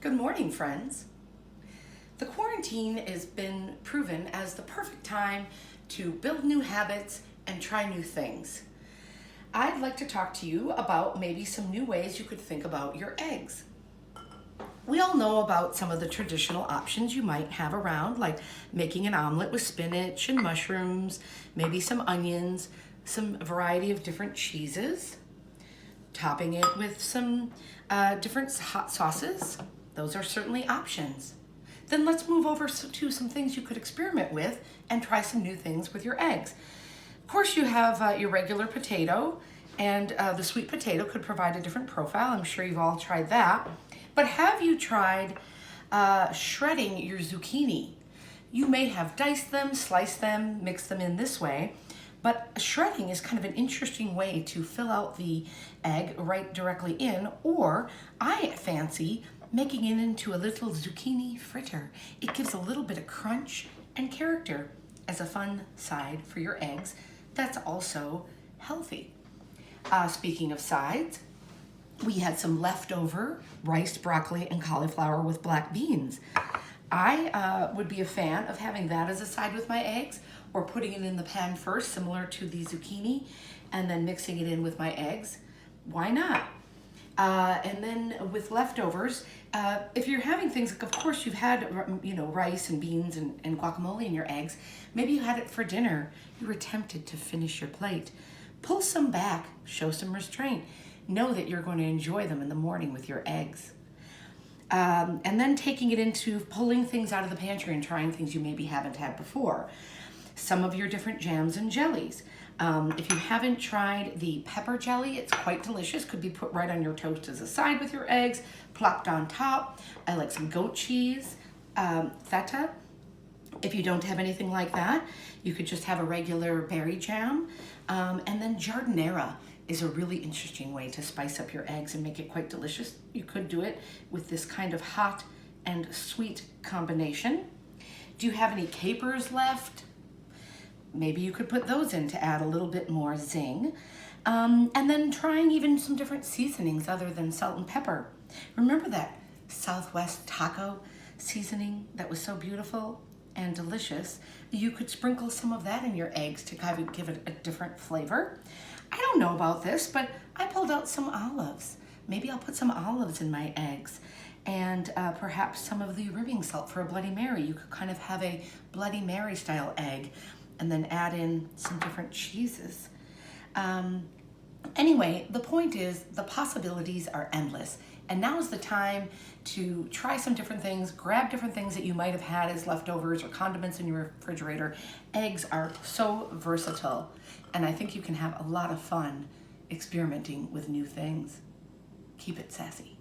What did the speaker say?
Good morning, friends. The quarantine has been proven as the perfect time to build new habits and try new things. I'd like to talk to you about maybe some new ways you could think about your eggs. We all know about some of the traditional options you might have around, like making an omelet with spinach and mushrooms, maybe some onions, some variety of different cheeses, topping it with some different hot sauces. Those are certainly options. Then let's move over to some things you could experiment with and try some new things with your eggs. Of course, you have your regular potato, and the sweet potato could provide a different profile. I'm sure you've all tried that. But have you tried shredding your zucchini? You may have diced them, sliced them, mixed them in this way, but shredding is kind of an interesting way to fill out the egg right directly in, or I fancy making it into a little zucchini fritter. It gives a little bit of crunch and character as a fun side for your eggs that's also healthy. Speaking of sides, we had some leftover rice, broccoli, and cauliflower with black beans. I would be a fan of having that as a side with my eggs, or putting it in the pan first, similar to the zucchini, and then mixing it in with my eggs. Why not? And then with leftovers, if you're having things, of course you've had, rice and beans and guacamole in your eggs. Maybe you had it for dinner. You were tempted to finish your plate. Pull some back, show some restraint. Know that you're going to enjoy them in the morning with your eggs. And then taking it into pulling things out of the pantry and trying things you maybe haven't had before. Some of your different jams and jellies. If you haven't tried the pepper jelly, it's quite delicious. Could be put right on your toast as a side with your eggs, plopped on top. I like some goat cheese, feta. If you don't have anything like that, you could just have a regular berry jam. And then jardinera is a really interesting way to spice up your eggs and make it quite delicious. You could do it with this kind of hot and sweet combination. Do you have any capers left? Maybe you could put those in to add a little bit more zing. And then trying even some different seasonings other than salt and pepper. Remember that Southwest taco seasoning that was so beautiful and delicious? You could sprinkle some of that in your eggs to kind of give it a different flavor. I don't know about this, but I pulled out some olives. Maybe I'll put some olives in my eggs, and perhaps some of the ribbing salt for a Bloody Mary. You could kind of have a Bloody Mary style egg and then add in some different cheeses. Anyway, the point is the possibilities are endless. And now is the time to try some different things, grab different things that you might have had as leftovers or condiments in your refrigerator. Eggs are so versatile, and I think you can have a lot of fun experimenting with new things. Keep it sassy.